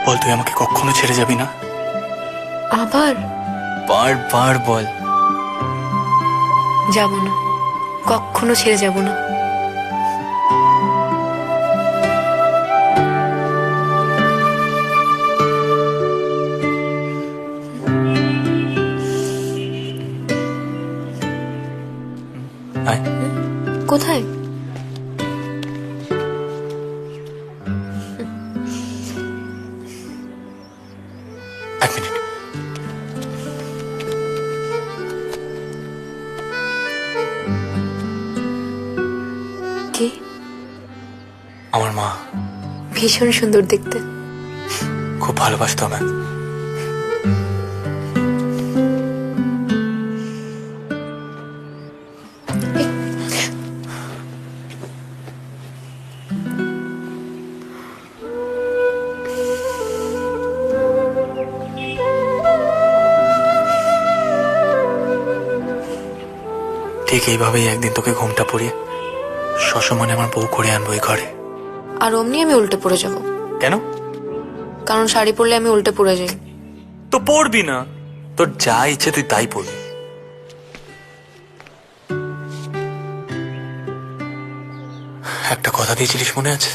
বল তুই আমাকে কখনো ছেড়ে যাবি না? আবার বারবার বল। যাব না, কখনো ছেড়ে যাব না। আয়। কোথায়? এক মিনিট। কি? আমার মা ভীষণ সুন্দর দেখতে। খুব ভালোবাসতো আমায়। ঠিক এইভাবেই একদিন তোকে ঘুমটা পড়িয়ে সসমনে আমার বউ করে আনবো এই ঘরে। আর অমনি আমি উল্টে পড়ে যাব। কেন? কারণ শাড়ি পরলে আমি উল্টে পড়ে যাই। তো পড়বি না, তোর যা ইচ্ছে তুই তাই পড়বি। একটা কথা দিয়েছিলিস মনে আছে?